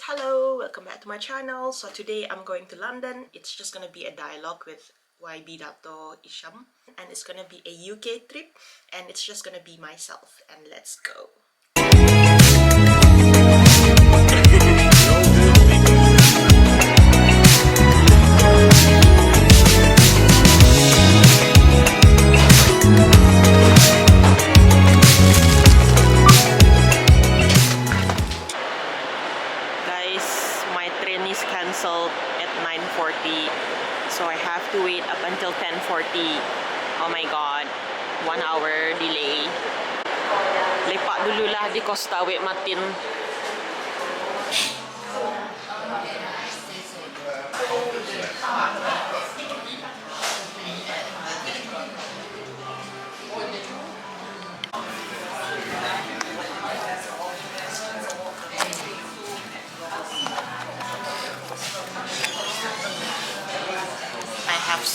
Hello, welcome back to my channel. So today I'm going to London. It's just gonna be a dialogue with YB Dato Isham, and it's gonna be a UK trip, and it's just gonna be myself. And let's go. Cancelled at 9:40, so I have to wait up until 10:40. Oh my god, 1 hour delay. Lepak dulu lah di Costa Wek Matin.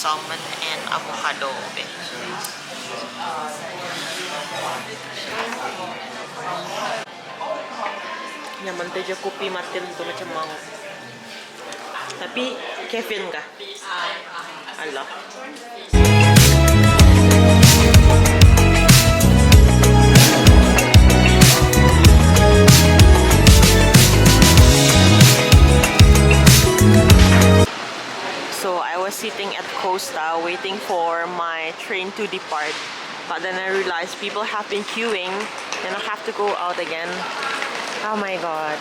Salmon and avocado. Nyaman aja kopi matin tuh macam mau. Tapi caffeine kah? Allah. Sitting at Costa waiting for my train to depart, but then I realized people have been queuing and I have to go out again. Oh my god.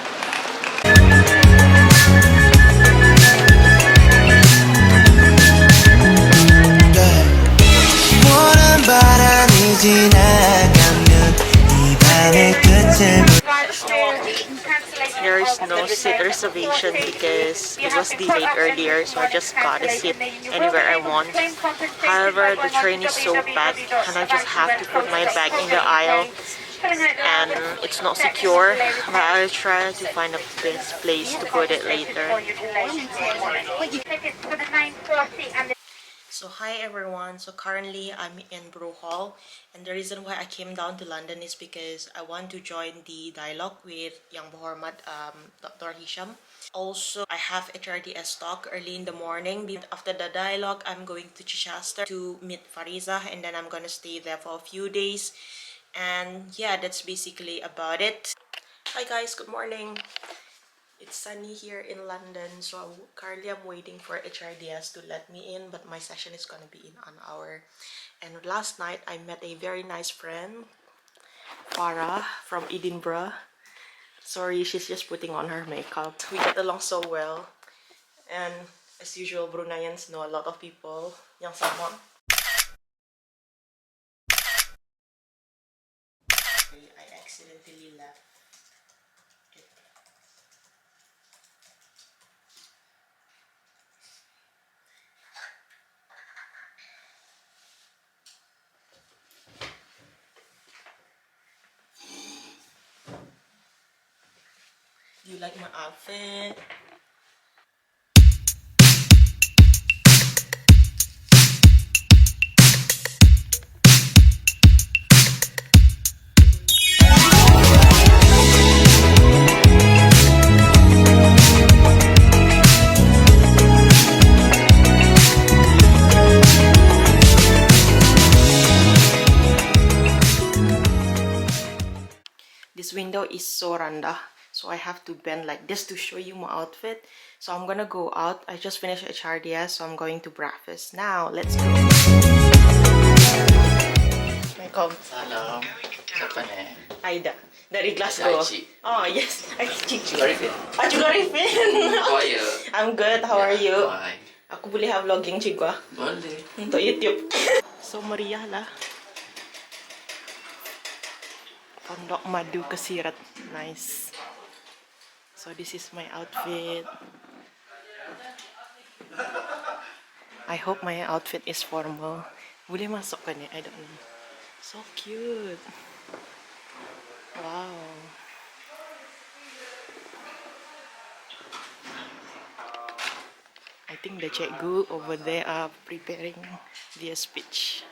There is no seat reservation because it was delayed earlier, so I just got a seat anywhere I want. However, the train is so packed and I just have to put my bag in the aisle, and it's not secure, but I'll try to find a best place to put it later. So hi everyone, so currently I'm in Brunei, and the reason why I came down to London is because I want to join the dialogue with Yang Berhormat Dr. Hisham. Also, I have HRDS talk early in the morning. After the dialogue, I'm going to Chichester to meet Fariza, and then I'm gonna stay there for a few days. And yeah, that's basically about it. Hi guys, good morning. It's sunny here in London, so currently I'm waiting for HRDS to let me in, but my session is gonna be in an hour. And last night I met a very nice friend, Farah from Edinburgh. Sorry, she's just putting on her makeup. We get along so well, and as usual, Bruneians know a lot of people yang sama. I accidentally left. Do you like my outfit? This window is so randa, so I have to bend like this to show you my outfit. So I'm gonna go out. I just finished HRDS, so I'm going to breakfast now. Let's go. Welcome. Salam. Siapa ni? AIDA dari Glasgow. Oh yes, Juga Rifin. Juga Rifin. How are you? I'm good. How are you? Fine. Aku boleh have vlogging juga Boleh. untuk YouTube. So meriah lah. Pondok Madu Kesirat. Nice. So this is my outfit. I hope my outfit is formal. Boleh masuk kan ya? I don't know. So cute. Wow. I think the cikgu over there are preparing their speech.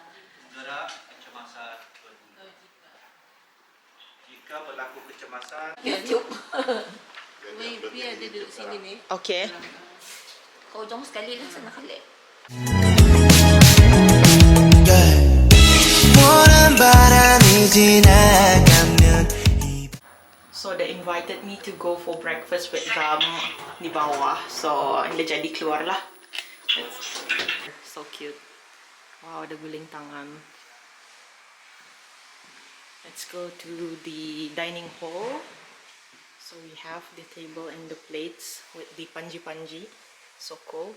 Jika berlaku kecemasan, YouTube. Biar dia duduk sini ni. Okay. Kau jom sekali lah sana kali. So they invited me to go for breakfast with them di bawah. So dia jadi keluar lah. So cute. Wow, ada guling tangan. Let's go to the dining hall. So we have the table and the plates with the panji-panji. So cool.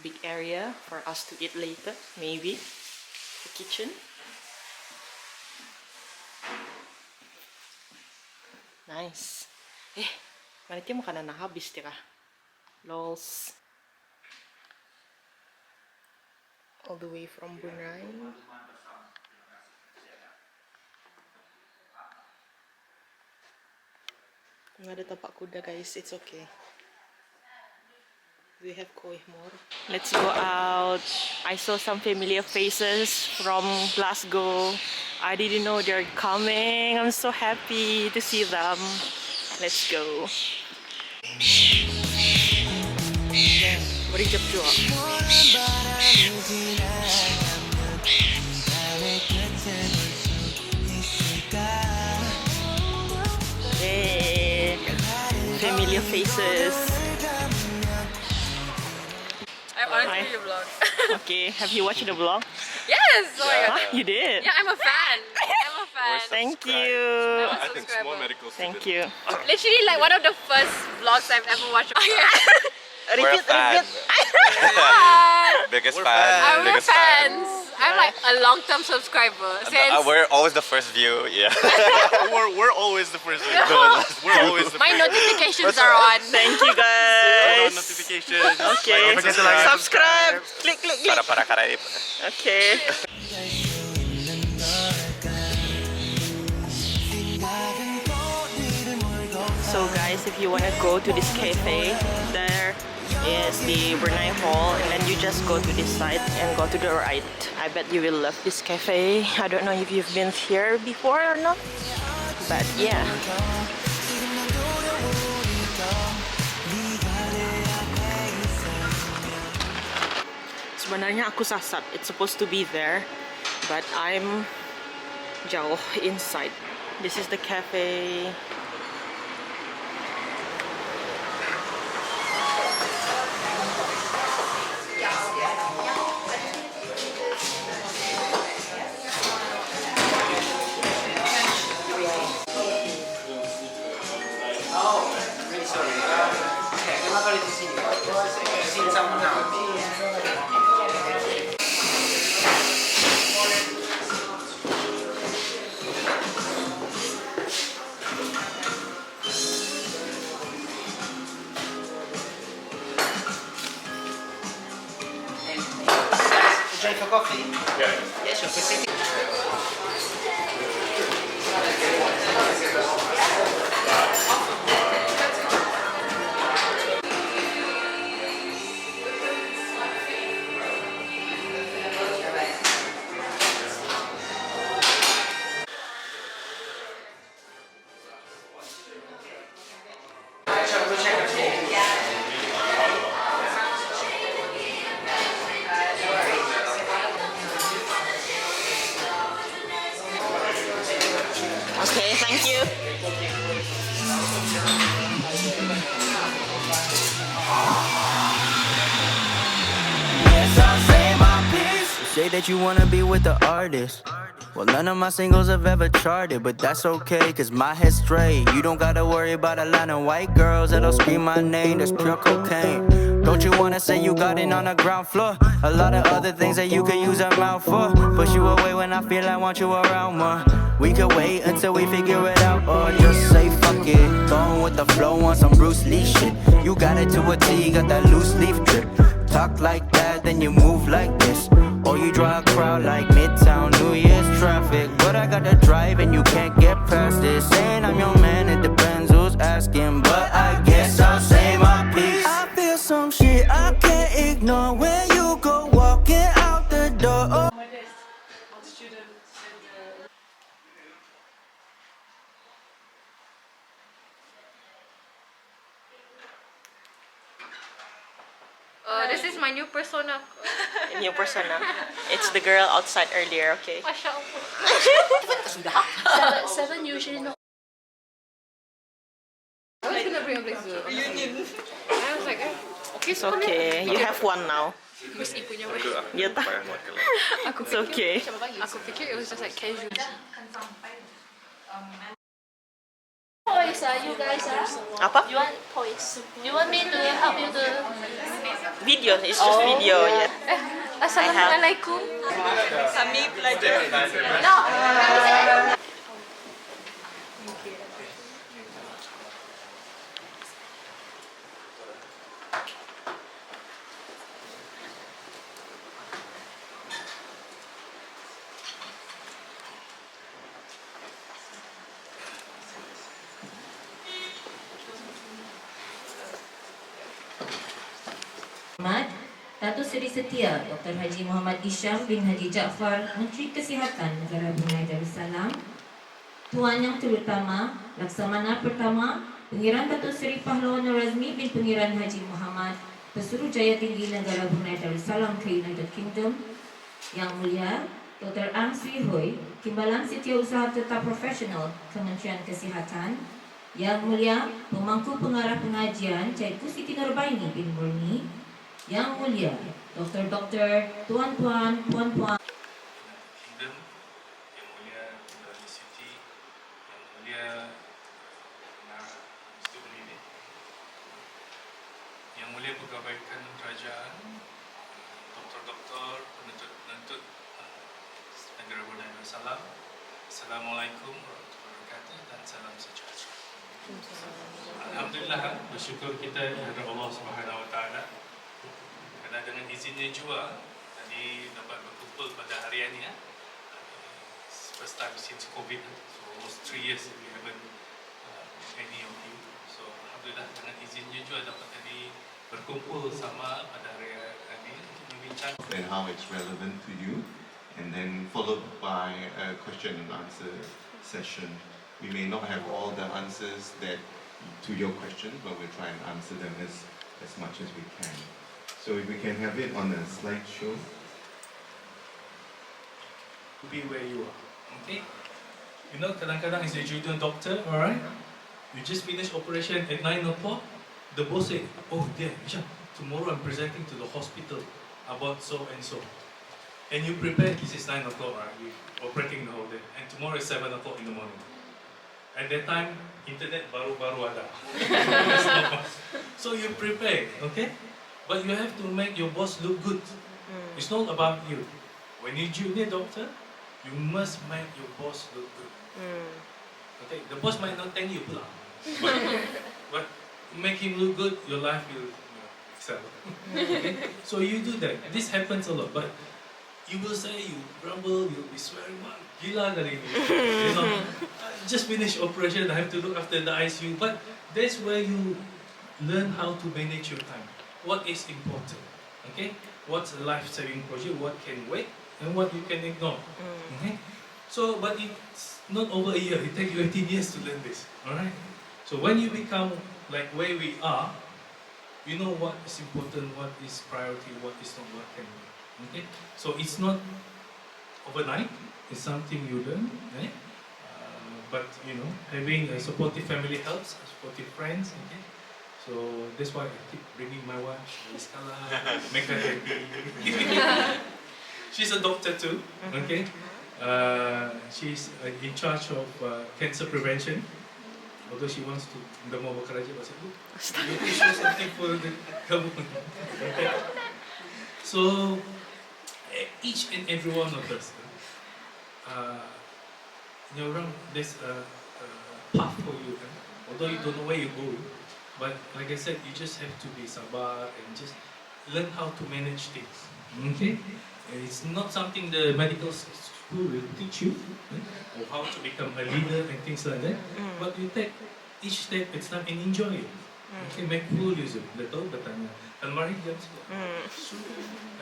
Big area for us to eat later, maybe. The kitchen. Nice. Manit yung makanan na habis tira. Lols. All the way from Brunei. Kung ada tapak kuda guys, it's okay. We have koi more. Let's go out. I saw some familiar faces from Glasgow. I didn't know they're coming. I'm so happy to see them. Let's go. Mari jap-jap. Hey, familiar faces. I honestly the vlog. Okay, have you watched the vlog? Yes! Oh my god. You did? Yeah, I'm a fan. I'm a fan. Thank you. I'm a I think small subscriber. medical student. Thank you. Literally like one of the first vlogs I've ever watched. We're a fan. Biggest fan. I'm a Biggest fans. I'm like a long-term subscriber. Since We're always the first view. Yeah. we're always the first view. We're always the my first. notifications are on. Thank you guys. Notifications. Okay. Don't forget to like and Subscribe. Click, click, click. Para karib. Okay. So guys, if you want to go to this cafe, there is the Brunei Hall, and then you just go to this side and go to the right. I bet you will love this cafe. I don't know if you've been here before or not, but yeah. Sebenarnya aku sasat. It's supposed to be there, but I'm jauh inside. This is the cafe. For coffee? Yeah. Yes, sure. Okay, thank you. Say that you wanna be with the artist. Well, none of my singles have ever charted, but that's okay, cause my head's straight. You don't gotta worry about a line of white girls that'll scream my name, that's pure cocaine. Don't you wanna say you got it on the ground floor? A lot of other things that you could use a mouth for. Push you away when I feel I want you around more. We could wait until we figure it out, or just say fuck it. Going with the flow on some Bruce Lee shit. You got it to a T, got that loose leaf drip. Talk like that, then you move like this. Or you draw a crowd like Midtown, New Year's traffic. But I gotta drive and you can't get past this. Saying I'm your man, it depends who's asking. But I guess I'll say my piece. I feel some shit I can't ignore when you go walking out the door. This is my new persona. New persona. It's the girl outside earlier, okay? Masya Allah. Seven usually not. I was gonna bring a blazer. I was like, okay, It's okay. You have one now. Mesti punya. Ya tak? It's okay. Aku fikir it was just like casual. Toys you guys Apa? You want toys? You want me to help you to? Video. It's just video. Yeah. Assalamualaikum. Kami belajar. Datuk Seri Setia Dr. Haji Muhammad Isham bin Haji Jaafar, Menteri Kesihatan Negara Brunei Darussalam, Tuan Yang Terutama, Laksamana Pertama, Pengiran Datuk Seri Pahlawan Nur Razmi bin Pengiran Haji Muhammad, Pesuruhjaya Tinggi Negara Brunei Darussalam ke United Kingdom, Yang Mulia Dr. Ang Swee Hui, Timbalan Setiausaha Tetap Profesional Kementerian Kesihatan, Yang Mulia Pemangku Pengarah Pengajian Cikgu Siti Nurbaini bin Murni, Yang Mulia Doktor-doktor, tuan-tuan, puan-puan. Kingdom, Yang Mulia Dari Siti, Yang Mulia Mr. Brunei, Yang Mulia Pegawaikan Kerajaan, doktor-doktor, penuntut-penuntut negara Brunei Darussalam. Assalamualaikum warahmatullahi wabarakatuh dan salam sejahtera. Alhamdulillah, bersyukur kita kepada Allah Subhanahu Wa Taala. Karena dengan izinnya juga tadi dapat berkumpul pada hari ini, first time since COVID, so almost 3 years we haven't any of you. So alhamdulillah dengan izinnya juga dapat tadi berkumpul sama pada hari ini untuk membincang and how it's relevant to you, and then followed by a question and answer session. We may not have all the answers that to your question, but we'll try and answer them as much as we can. So if we can have it on a slideshow. to be where you are. Okay? You know, kadang-kadang as a junior doctor, alright? You just finish operation at 9 o'clock. The boss said, oh dear, Isha, tomorrow I'm presenting to the hospital about so and so. And you prepare, this is 9 o'clock, right? You're operating the whole day. And tomorrow is 7 o'clock in the morning. At that time, internet baru-baru ada. So you prepare, okay? But you have to make your boss look good. It's not about you. When you're junior doctor, you must make your boss look good. Okay, the boss might not thank you, but make him look good, your life will excel. Okay? So you do that. This happens a lot, but you will say, you grumble, you'll be swearing, "Wah, gila dari ini." You know, just finish operation, I have to look after the ICU. But that's where you learn how to manage your time. What is important, okay? What's a life-saving project, what can wait, and what you can ignore, okay? So, but it's not over a year, it takes you 18 years to learn this, alright? So when you become like where we are, you know what is important, what is priority, what is not, what can wait, okay? So it's not overnight, it's something you learn, right? But you know, having a supportive family helps, supportive friends, okay? So that's why I keep bringing my wife, Iskala, make her happy. She's a doctor too, okay? She's in charge of cancer prevention. Although she wants to, the mau bekerja pasal itu, you can show something for the government. Okay? So each and every one of us, there's a path for you. Although you don't know where you're going. But like I said, you just have to be sabar and just learn how to manage things. Okay? It's not something the medical school will teach you, or how to become a leader and things like that. But you take each step at time and enjoy it. Okay, make full use of it. Betul bertanya. Almari jam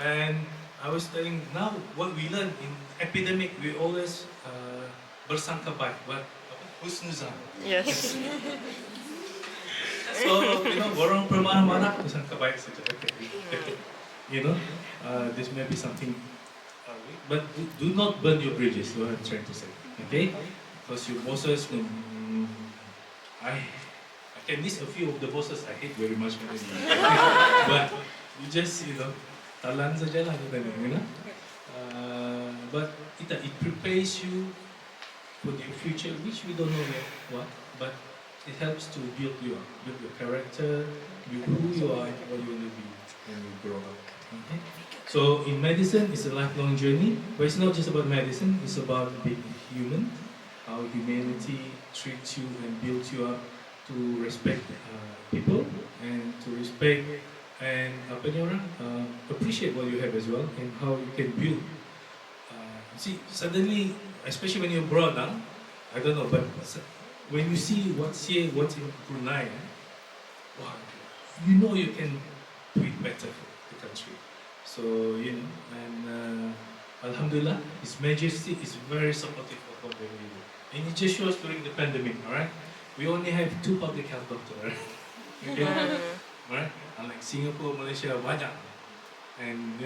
And I was telling now what we learn in epidemic, we always bersangka baik, but husnuzan. Yes. So, orang bermarah-marah, sangka baik saja. Okay. This may be something, but do not burn your bridges, what I'm trying to say. Okay? Because your bosses, I can list a few of the bosses I hate very much, but you just, talan saja lah, but it prepares you for the future, which we don't know yet what, but it helps to build your character, build who you are and what you want to be when you grow up. Okay? So in medicine, it's a lifelong journey, but it's not just about medicine, it's about being human, how humanity treats you and builds you up to respect people and to respect and appreciate what you have as well and how you can build. See, suddenly, especially when you're abroad now, I don't know, but when you see what's here, what's in Brunei, wow, you can do it better for the country. So, and Alhamdulillah, His Majesty is very supportive of what we do. And it just shows during the pandemic, alright? We only have 2 public health doctors, right? Okay? Right? Unlike Singapore, Malaysia, banyak. And,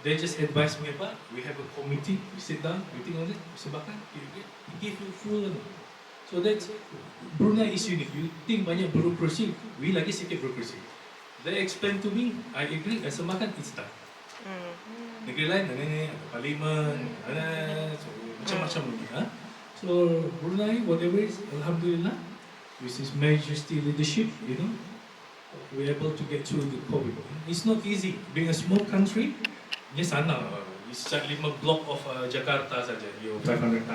they just advise me about, we have a committee, we sit down, we think on it, we sebabkan, we give you full. So that's, Brunei is unique. You think banyak bureaucracy, we lagi sikit bureaucracy. They explain to me, I agree, I sebabkan, it's done. Negeri lain, ada parlimen, so, macam-macam lagi. So Brunei, whatever it is, Alhamdulillah, with His Majesty leadership, we're able to get through the COVID. It's not easy. Being a small country, it's just 5 block of Jakarta saja, you 500,000.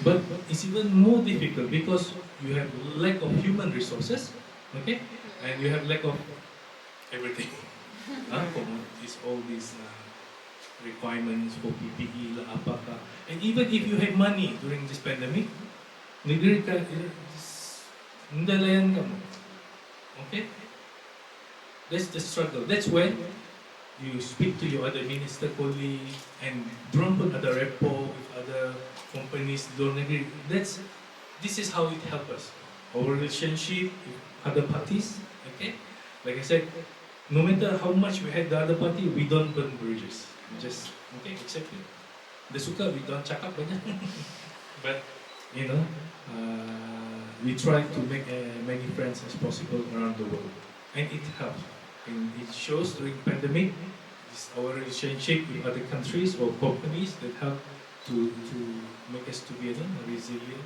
But it's even more difficult because you have lack of human resources, okay, and you have lack of everything. Commodities, all these requirements for PPE lah, apakah. And even if you have money during this pandemic, negeri hindi layan kamu. Okay? That's the struggle. That's when you speak to your other minister colleague and dorang pun ada rapport with other companies di luar negeri. This is how it helps us. Our relationship with other parties, okay? Like I said, no matter how much we had the other party, we don't burn bridges. We just, okay, accept it. Dia suka, we don't cakap banyak. But, we try to make as many friends as possible around the world. And it helps. And it shows during pandemic, our relationship with other countries or companies that help to make us together resilient.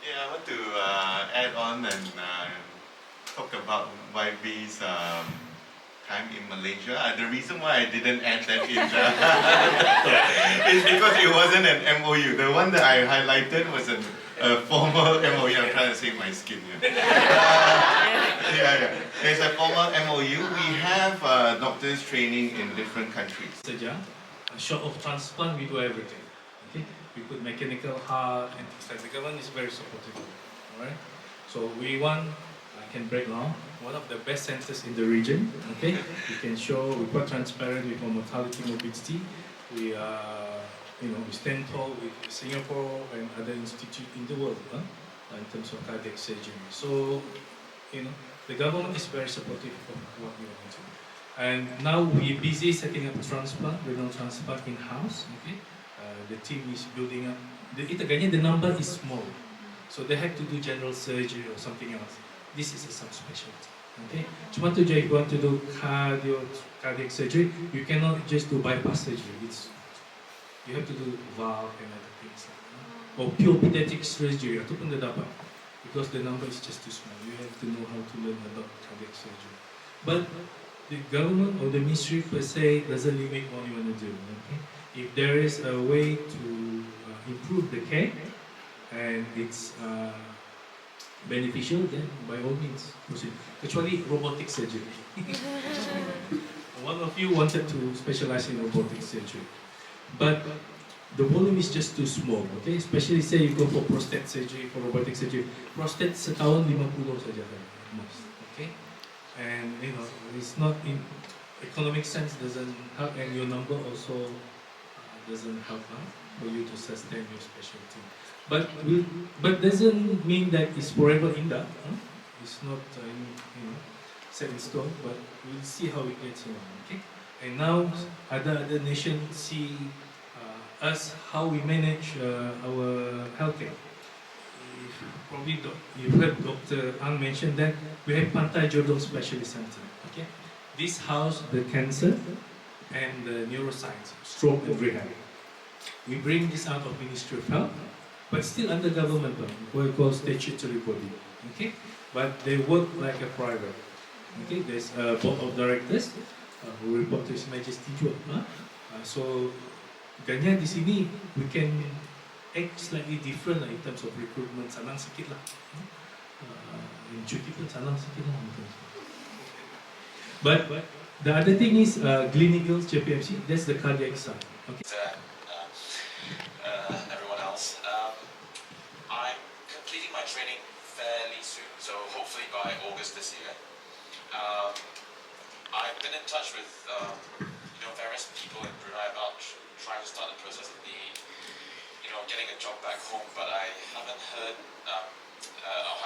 Yeah, I want to add on and talk about YB's time in Malaysia. The reason why I didn't add that in is because it wasn't an MOU. The one that I highlighted was a formal MOU. I'm trying to save my skin here. Yeah. There's a formal MOU. We have doctors training in different countries. Short of transplant, we do everything. Okay? We put mechanical heart and things like that. The government is very supportive. Alright? So we want, I can break down, one of the best centers in the region. Okay? We can show, we're quite transparent with our mortality morbidity. We we stand tall with Singapore and other institutes in the world in terms of cardiac surgery. So, the government is very supportive of what we want to do. And now we're busy setting up renal transplant in-house. Okay? The team is building up. The number is small. So they have to do general surgery or something else. This is a subspecialty. Okay? Cuma tu je, if you want to do cardiac surgery, you cannot just do bypass surgery. You have to do valve and other things. Or pure pediatric surgery, itu pun dah dapat. Because the number is just too small. You have to know how to learn about cardiac surgery. But the government or the ministry per se doesn't limit what you want to do. Okay? If there is a way to improve the care and it's beneficial, then by all means proceed. Actually, robotic surgery. One of you wanted to specialize in robotic surgery, but the volume is just too small. Okay, especially say you go for prostate surgery, for robotic surgery. Prostate setahun 50 saja most. Okay, and it's not in economic sense doesn't help, and your number also doesn't help. for you to sustain your specialty. But doesn't mean that it's forever in that. It's not set in stone, but we'll see how it gets on. Okay. And now other nations see us how we manage our healthcare. Probably you've heard Dr. Ang mention that we have Pantai Jodong Specialist Center. Okay, this house the cancer and the neuroscience, stroke and rehab. We bring this out of Ministry of Health, but still under government, what we call statutory body. Okay, but they work like a private. Okay, there's a board of directors who report to His Majesty juga. So, ganyan di sini we can act slightly different in terms of recruitment, sanang sikit lah. Yung cuti pun sanang sikit lah. But the other thing is Gleneagles JPMC, that's the cardiac side. Okay. Everyone else, I'm completing my training fairly soon, so hopefully by August this year. I've been in touch with various people in Brunei about trying to start the process of getting a job back home, but I haven't heard, I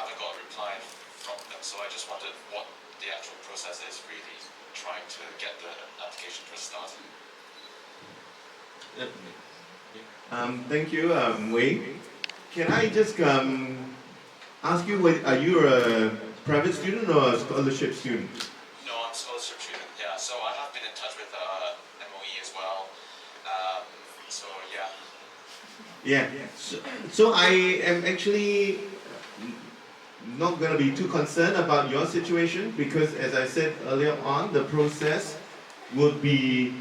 haven't got a reply from them, so I just wondered what the actual process is really, trying to get the application process started. Thank you, Wei. Can I just ask you, are you a private student or a scholarship student? No, I'm a scholarship student, yeah, so I have been in touch with MoE as well, so yeah. Yeah, so I am actually not going to be too concerned about your situation because, as I said earlier on, the process would be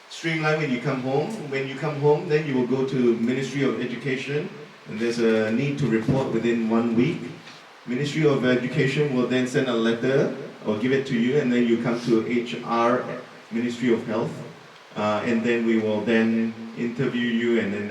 streamlined when you come home. When you come home, then you will go to Ministry of Education, and there's a need to report within 1 week. Ministry of Education will then send a letter or give it to you, and then you come to HR, Ministry of Health, and then we will then interview you and then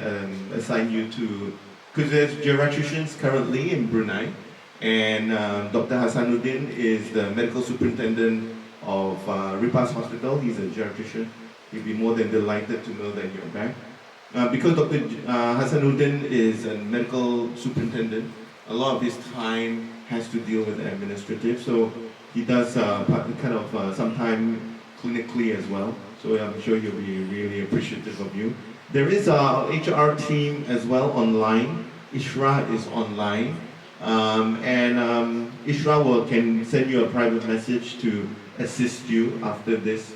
assign you to, because there's geriatricians currently in Brunei, and Dr. Hasanuddin is the medical superintendent of Ripas Hospital. He's a geriatrician. He'll be more than delighted to know that you're back. Because Dr. Hasanuddin is a medical superintendent, a lot of his time has to deal with administrative, so he does kind of sometime clinically as well. So I'm sure he'll be really appreciative of you. There is our HR team as well online. Ishra is online. Ishra can send you a private message to assist you after this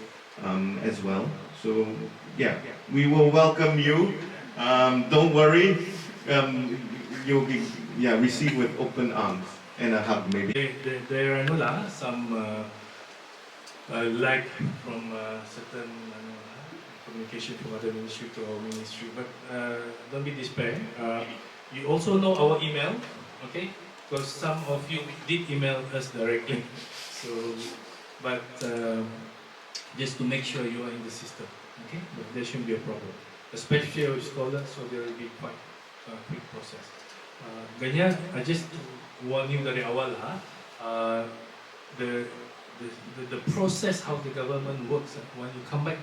as well. So yeah, we will welcome you. Don't worry, you'll be received with open arms and a hug maybe. There are some lag from certain communication from other ministry to our ministry, but don't be despair. You also know our email, okay? Because some of you did email us directly. So, but just to make sure you are in the system, okay? But there shouldn't be a problem. Especially with scholars, so there will be quite a quick process. Ganyan, I just warn you dari awal the process how the government works when you come back.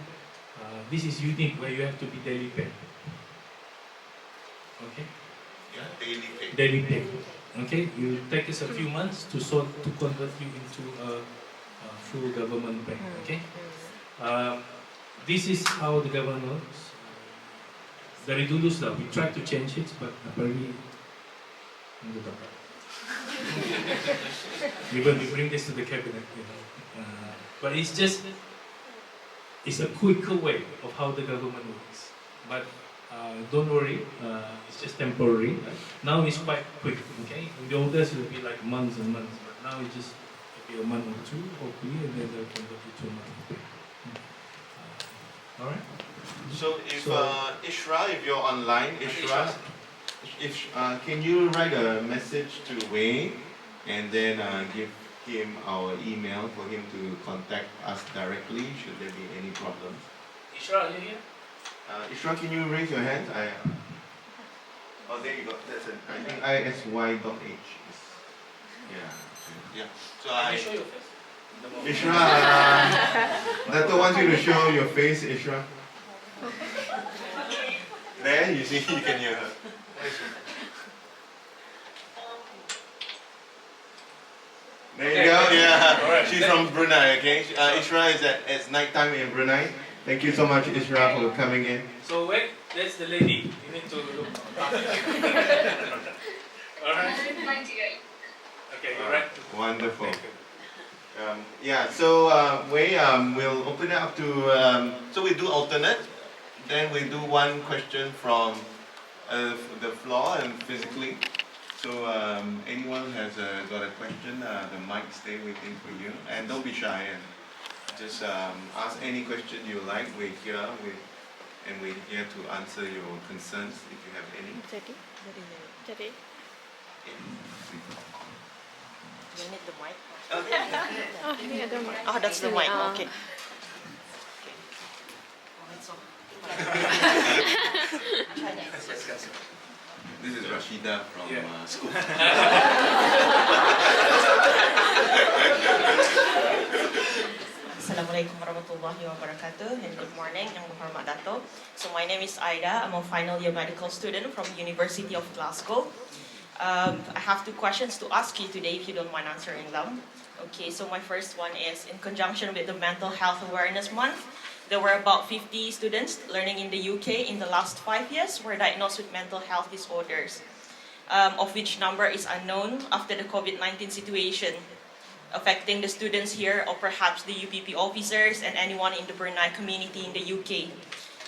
This is unique where you have to be daily paid. Okay? Yeah, daily pay. Daily pay. Okay? It will take us a few months to convert you into a full government bank. Okay? This is how the government works. Dari dulu sudah, we tried to change it, but apparently even we bring this to the cabinet, but it's just. It's a quicker way of how the government works. But don't worry, it's just temporary. Now it's quite quick, okay? In the old days it would be like months and months, but now it's just maybe a month or two, hopefully, and then they'll convert it to a month. Alright? So if Ishra, if you're online, Ishra, can you write a message to Wei and then give him our email for him to contact us directly should there be any problems. Ishra, are you here? Ishra, can you raise your hand? Oh, there you go. That's it. I think isy.h. Yeah. So Can you show your face? Ishra, Dato wants you to show your face, Ishra. There There, you see, you can hear her. There you go, yeah. She's from Brunei, okay? Ishra is it's nighttime in Brunei. Thank you so much, Ishra, for coming in. So wait, that's the lady. You need to look. Alright. Okay, you're right. Wonderful. Yeah, so we'll open it up to, so we do alternate. Then we do one question from the floor and physically. So anyone has got a question, the mic stay waiting for you. And don't be shy and just ask any question you like. We're here and we're here to answer your concerns if you have any. Do you need the mic? Oh, that's the mic. Okay. This is Rashida from school. Assalamualaikum warahmatullahi wabarakatuh and good morning, Yang Berhormat Dato. So my name is Aida. I'm a final year medical student from University of Glasgow. I have two questions to ask you today if you don't mind answering them. Okay, so my first one is in conjunction with the Mental Health Awareness Month. There were about 50 students learning in the UK in the last 5 years were diagnosed with mental health disorders, of which number is unknown after the COVID-19 situation affecting the students here or perhaps the UPP officers and anyone in the Brunei community in the UK.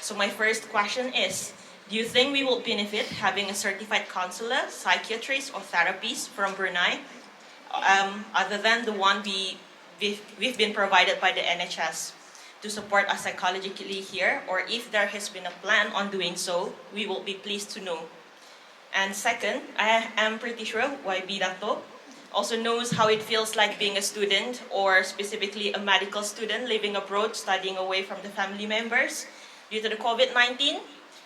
So my first question is, do you think we will benefit having a certified counselor, psychiatrist or therapist from Brunei other than the one we've been provided by the NHS to support us psychologically here, or if there has been a plan on doing so, we will be pleased to know. And second, I am pretty sure YB Dato also knows how it feels like being a student, or specifically a medical student living abroad, studying away from the family members. Due to the COVID-19,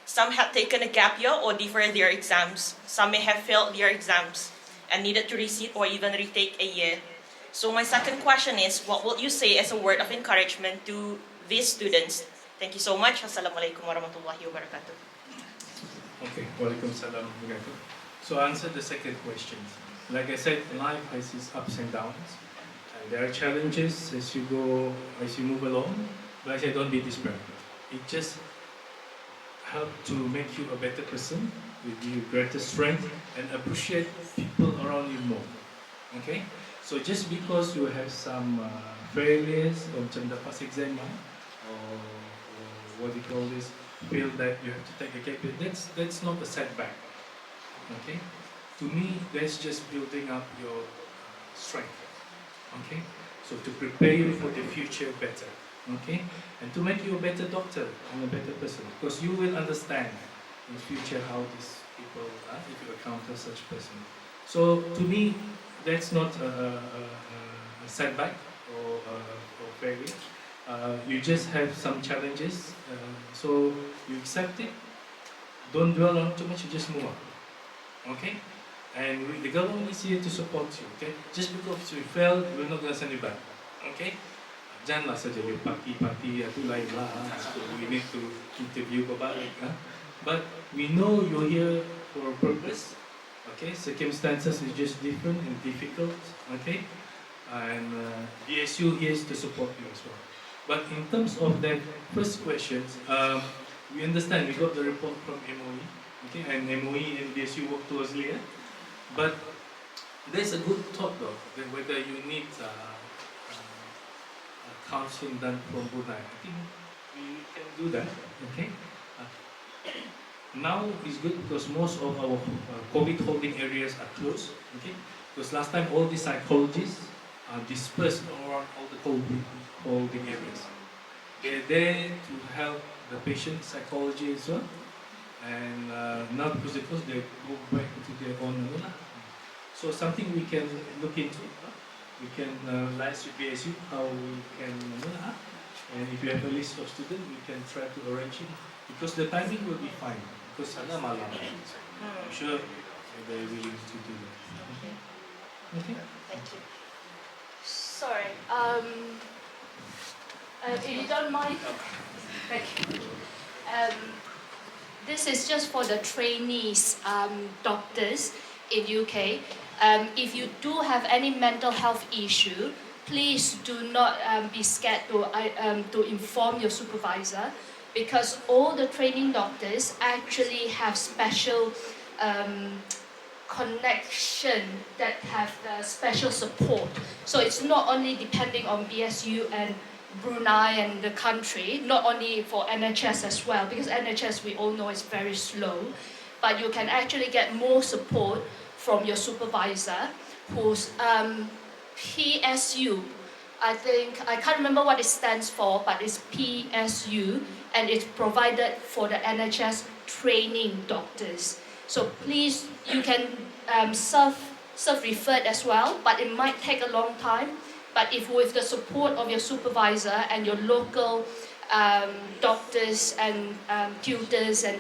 some have taken a gap year or deferred their exams. Some may have failed their exams and needed to resit or even retake a year. So my second question is, what will you say as a word of encouragement to these students? Thank you so much. Assalamualaikum warahmatullahi wabarakatuh. Okay, Waalaikumsalam warahmatullahi. So answer the second question. Like I said, life has its ups and downs, and there are challenges as you move along. But I say, don't be desperate. It just helps to make you a better person, with you greater strength, and appreciate people around you more. Okay? So just because you have some failures or macam dapat exam or what do you call this, feel that you have to take a gap year, that's not a setback. Okay? To me, that's just building up your strength. Okay? So to prepare you for the future better. Okay? And to make you a better doctor and a better person, because you will understand in the future how these people are if you encounter such person. So to me, that's not a setback or failure. You just have some challenges, so you accept it. Don't dwell on too much. You just move on. Okay? And the government is here to support you. Okay? Just because you failed, we're not going to send you back. Okay? Janganlah saja you party itu lain lah. So we need to interview berbalik. But we know you're here for a purpose. Okay, circumstances is just different and difficult, okay, and DSU is to support you as well. But in terms of that first question, we understand we got the report from MoH, okay, and MoH and DSU work closely, but there's a good thought though, that whether you need counseling done from Brunei. I think we can do that, okay. Now is good because most of our COVID holding areas are closed. Okay, because last time all the psychologists are dispersed around all the COVID holding areas. They're there to help the patient psychology as well, and now because they go back to their own level. So something we can look into. We can liaise with BSU how we can and if you have a list of students, we can try to arrange it because the timing will be fine. Because sana malam, I'm sure they're willing to do that. Okay. Thank you. Sorry. If you don't mind, thank you. this is just for the trainees doctors in UK. If you do have any mental health issue, please do not be scared to inform your supervisor, because all the training doctors actually have special connection that have special support. So it's not only depending on BSU and Brunei and the country, not only for NHS as well, because NHS we all know is very slow, but you can actually get more support from your supervisor, who's PSU. I can't remember what it stands for, but it's PSU, and it's provided for the NHS training doctors. So please, you can self-referred as well, but it might take a long time. But if with the support of your supervisor and your local doctors and tutors and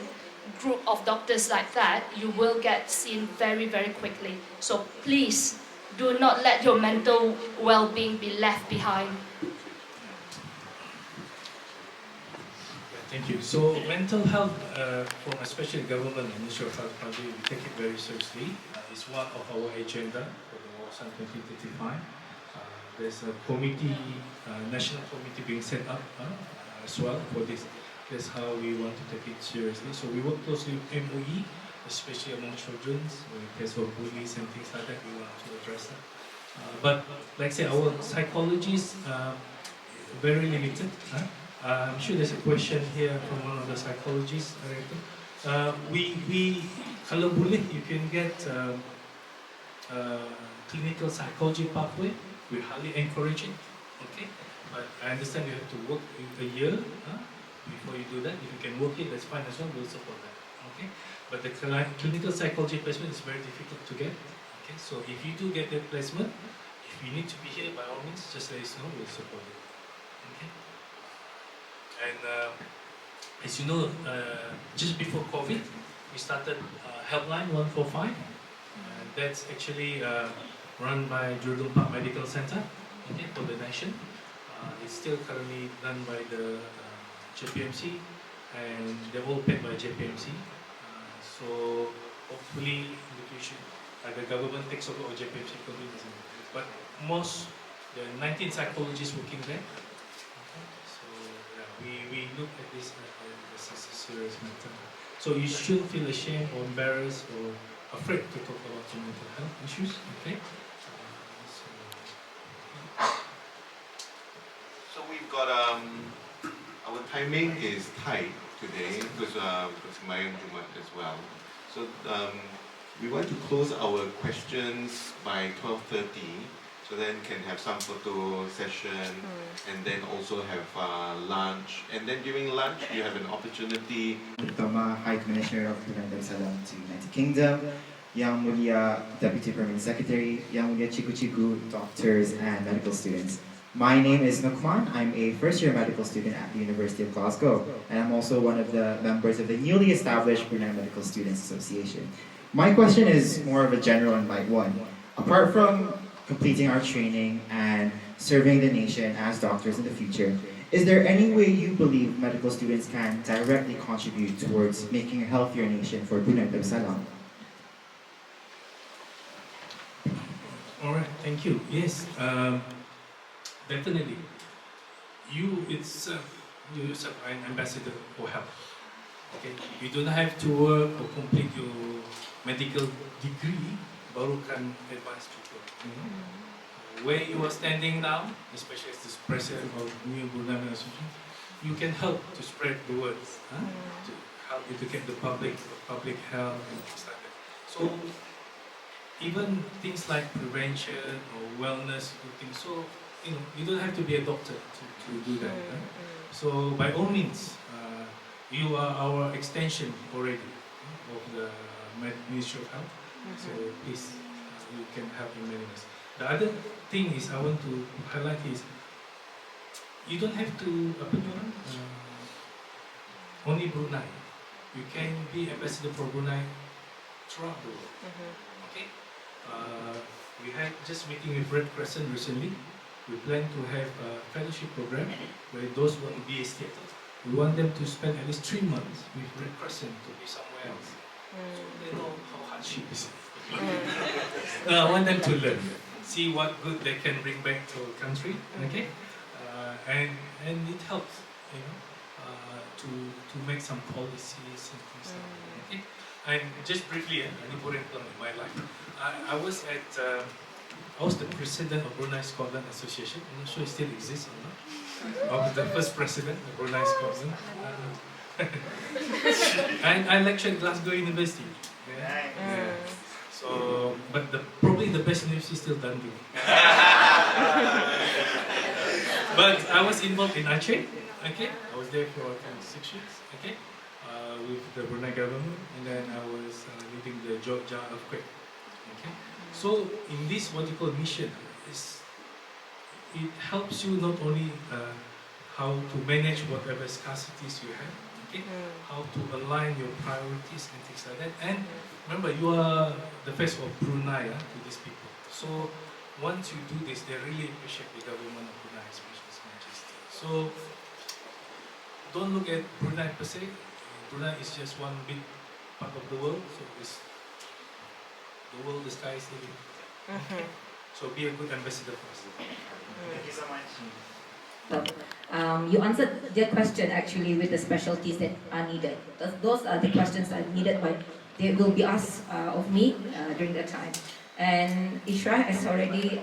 group of doctors like that, you will get seen very, very quickly. So please, do not let your mental well-being be left behind. Thank you. So mental health, from especially government and Ministry of Health, we take it very seriously. It's one of our agenda for the MoH 2035. There's a committee, national committee being set up as well for this. That's how we want to take it seriously. So we work closely with MoE, especially among children, when it case of bullies and things like that, we want to address that. But like I say, our psychologists very limited. I'm sure there's a question here from one of the psychologists. Kalau boleh, you can get clinical psychology pathway. We highly encourage it. Okay, but I understand you have to work a year before you do that. If you can work it, that's fine as well. We'll support that. Okay, but the clinical psychology placement is very difficult to get. Okay, so if you do get that placement, if you need to be here, by all means, just let us know. We'll support it. Okay. And as you know, just before COVID, we started Helpline 145. That's actually run by Jurudong Park Medical Center, okay, for the nation. It's still currently done by the JPMC, and they're all paid by JPMC. So hopefully in the future, the government takes over or JPMC continues. But there are 19 psychologists working there. Okay. So yeah, we look at this as a serious matter. So you shouldn't feel ashamed or embarrassed or afraid to talk about your mental health issues. Okay. So we've got our timing is tight today because Mayang Jumat as well. So we want to close our questions by 12:30, so then can have some photo session and then also have lunch. And then during lunch, you have an opportunity. Utama High Commissioner of Brunei Darussalam to United Kingdom, Yang Mulia Deputy Permanent Secretary, Yang Mulia Cigu-Cigu, doctors and medical students. My name is Nukman. I'm a first-year medical student at the University of Glasgow, and I'm also one of the members of the newly established Brunei Medical Students Association. My question is more of a general and light one. Apart from completing our training and serving the nation as doctors in the future, is there any way you believe medical students can directly contribute towards making a healthier nation for Brunei Darussalam? All right, thank you. Yes, definitely. You yourself are an ambassador for health. Okay, you don't have to work or complete your medical degree, baru kan advance people. Where you are standing now, especially as the president of New Brunei Association, you can help to spread the word, to help educate the public health and things like that. So even things like prevention or wellness things, so you don't have to be a doctor to do that. So by all means, you are our extension already of the Ministry of Health. So please, you can help in many ways. The other thing is I want to highlight is you don't have to only Brunei. You can be ambassador for Brunei throughout the world. Okay. We had just meeting with Red Crescent recently. We plan to have a fellowship program where those who want to be a theatre We want them to spend at least 3 months with Red Crescent to be somewhere else. So they know how hardship is. I want them to learn, see what good they can bring back to a country, okay? And it helps, you know, to make some policies and things like that, okay? And just briefly, my life. I was the president of Brunei Scotland Association. I'm not sure it still exists or not. I was the first president of Brunei Scotland. I lectured at Glasgow University. Yeah. So, but probably the best university is still Dundee. But I was involved in Aceh. Okay, I was there for 6 years. Okay, with the Brunei government, and then I was leading the Jogja earthquake. Okay, so in this what you call mission, it helps you not only how to manage whatever scarcities you have, okay, how to align your priorities and things like that. And remember, you are the face of Brunei to these people. So once you do this, they really appreciate the government of Brunei, especially His Majesty. So don't look at Brunei per se. Brunei is just one big part of the world. So it's the world, the sky is the limit. Okay. So be a good ambassador for us. Thank you so much. You answered the question actually with the specialties that are needed. Those are the questions that are needed, but they will be asked of me during that time. And Ishra has already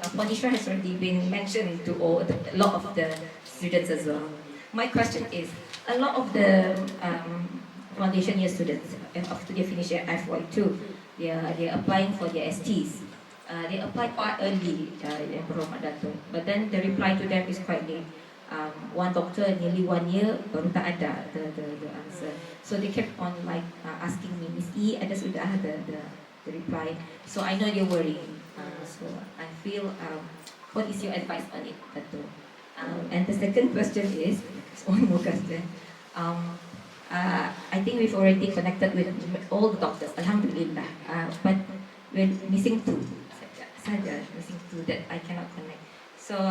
been mentioned to a lot of the students as well. My question is, a lot of the foundation year students, after they finish their FY2, they are applying for their STs. They applied quite early in Ramadan, but then the reply to them is quite late. One doctor nearly 1 year baru tak ada the answer. So they kept on asking me, Miss E, ada sudah the reply. So I know you're worrying. So I feel, what is your advice on it, Dato? And the second question is, one more question. I think we've already connected with all the doctors, Alhamdulillah. But we're missing two that I cannot connect. So,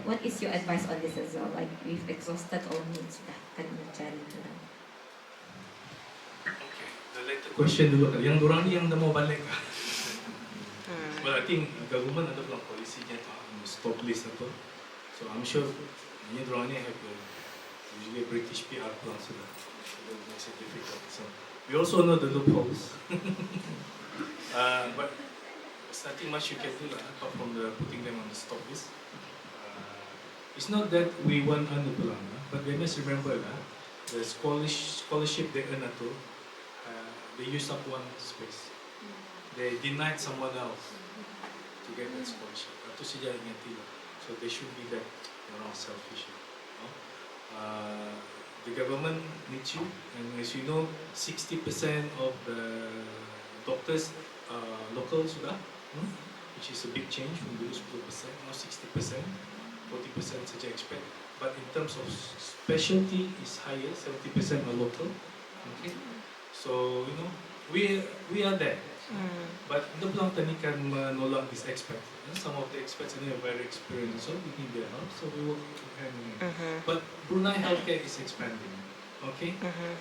what is your advice on this as well? Like, we've exhausted all means, sudah akan mencari itu. Okay, the later question dulu. Yang dorang ni yang dah mau balik. Well, I think government ada pelang polisinya stop list apa. So I'm sure ini dorang ni have usually British PR pelang sudah. So that makes it difficult. So we also know the loopholes. But there's nothing much you can do apart from putting them on the stop list. It's not that we want under pelang, but they must remember the scholarship they earn they use up one space. They denied someone else to get that scholarship. Itu saja ingati. So they should be that selfish. The government needs you, and as you know, 60% of the doctors are local sudah, which is a big change from dulu 10%, now 60%, 40% saja expat. But in terms of specialty, is higher, 70% are local. Okay, so you know we are there. But the pelang tani kan menolak this expat. Some of the expats are very experienced, so we need their help. So we work hand in hand. But Brunei healthcare is expanding. Okay,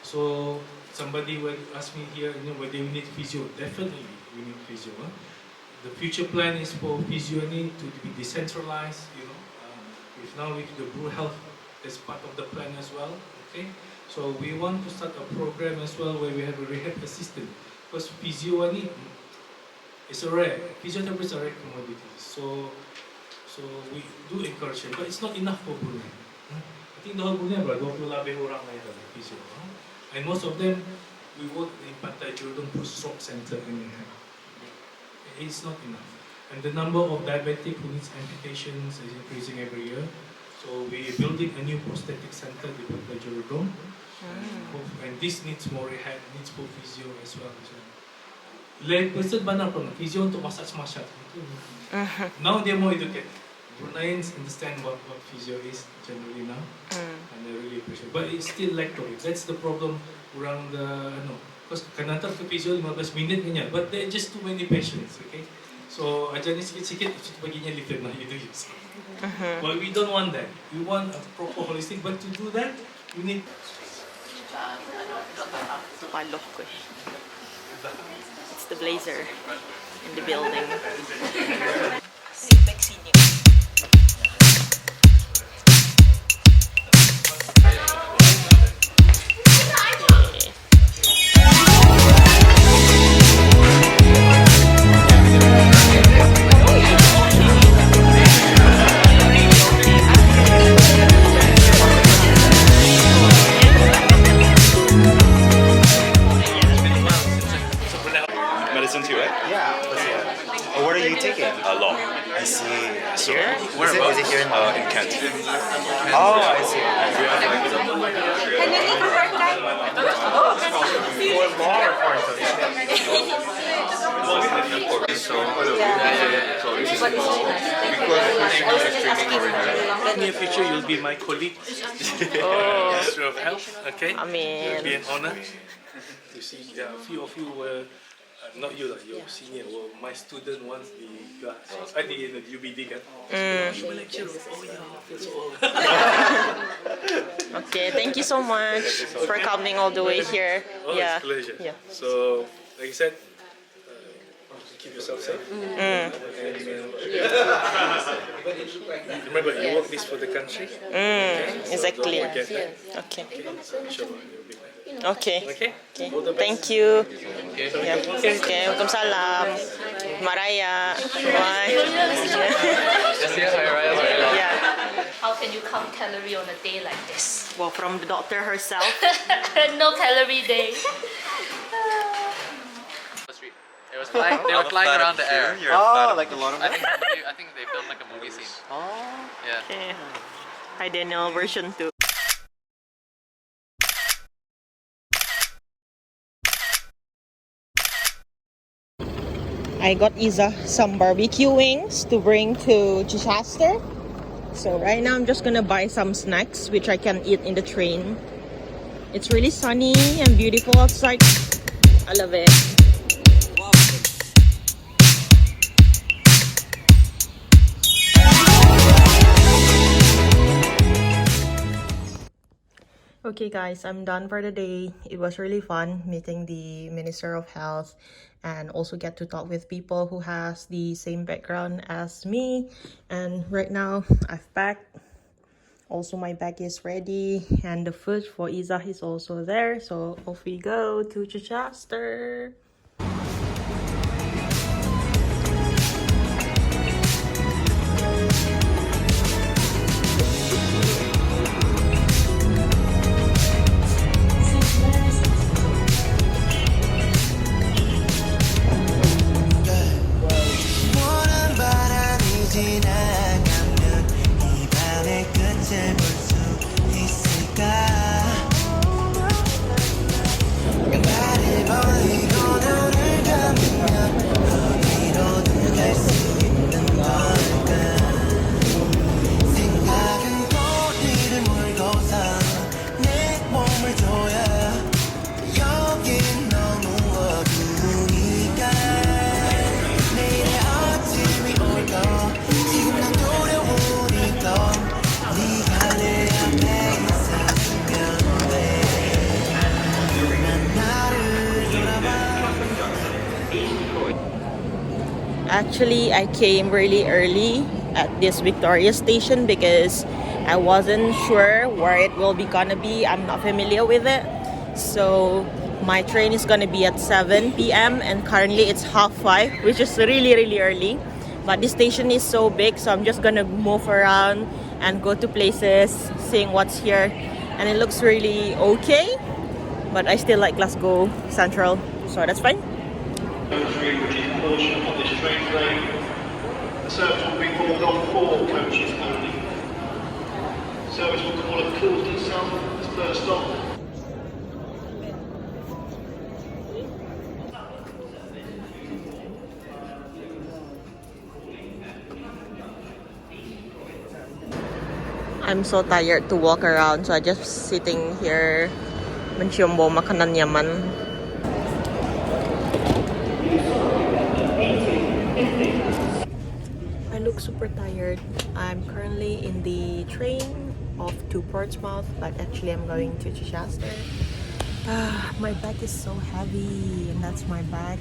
so somebody will ask me here, whether we need physio. Definitely, we need physio. The future plan is for physio to be decentralized. If now with the Bru Health as part of the plan as well. Okay, so we want to start a program as well where we have a rehab assistant. Because physio is a rare, physiotherapists are rare commodities. So we do encourage them, but it's not enough for Brunei. I think the whole Brunei about 20 lebih orang ada physio. And most of them, we work in Pantai Jordan for stroke center in hand. It's not enough. And the number of diabetic who needs amputations is increasing every year. So we're building a new prosthetic center in Pantai Jordan. And this needs more rehab, needs more physio as well. Lay person banyak pun physio untuk massage. Now they're more educated. Bruneians understand what physio is generally now, and they really appreciate. But it's still lack of it. That's the problem around the because kan hantar ke physio 15 minit punya, but there are just too many patients. Okay, so ajar ni sikit-sikit, baginya leaflet nah itu use. Well, we don't want that. We want a proper holistic. But to do that, We need. Palok ko eh. It's the blazer in the building. Senior. Medicine too, right? Yeah. Oh, what are you taking? Law. I see. So, Here? where Is it here in in Kent. Oh, I see. In the future, you'll be my colleague. Minister of Health. Okay. It'll be an honor. You see, a few of you were. Not you, your senior. Well, my student once the UBD kan. You were lecturer. Oh yeah, that's all. Okay, thank you so much for coming all the way here. Oh, Yeah. it's a pleasure. Yeah. So, like I said, keep yourself safe. And, remember, you work this for the country. Exactly. Don't forget that. Okay. So, inshallah, you'll be fine. Okay. Okay. Okay. All the best. Thank you. Yeah. Okay. Waalaikumsalam. Maraya. Bye. Yeah. How can you count calorie on a day like this? Well, from the doctor herself. No calorie day. It was flying, they were flying around the air. Oh, like a lot of I think they filmed like a movie scene. Oh. Yeah. Okay. Hi Daniel, version 2. I got Isa some barbecue wings to bring to Chichester. So right now I'm just gonna buy some snacks which I can eat in the train. It's really sunny and beautiful outside. I love it. Okay guys, I'm done for the day. It was really fun meeting the Minister of Health and also get to talk with people who has the same background as me. And right now I've packed. Also my bag is ready and the food for Isa is also there. So off we go to Chichester. Actually, I came really early at this Victoria station because I wasn't sure where it will be gonna be. I'm not familiar with it. So my train is gonna be at 7 p.m. and currently it's 5:30, which is really early. But this station is so big, so I'm just gonna move around and go to places, seeing what's here. And it looks really okay. But I still like Glasgow Central, so that's fine. Which is a portion of this train today. The service will be formed on 4 coaches only. The service will call at Coulston South as first stop. I'm so tired to walk around, so I just sitting here mencium bau makanan Yaman. I look super tired. I'm currently in the train off to Portsmouth, but actually I'm going to Chichester. My bag is so heavy, and that's my bag.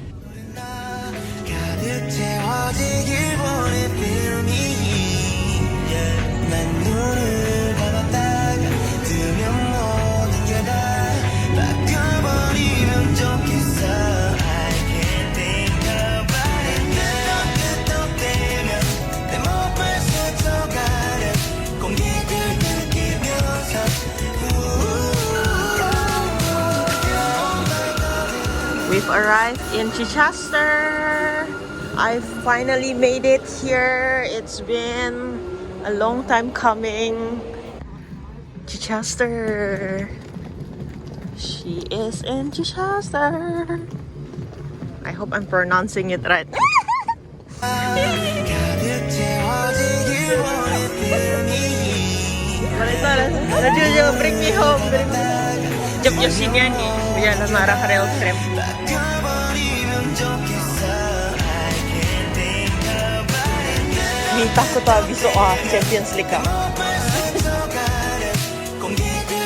We've arrived in Chichester. I finally made it here. It's been a long time coming. Chichester. She is in Chichester. I hope I'm pronouncing it right. Bring me home. Jump your senior ni. Biar marah rel trip. Ni takut habis Champions League.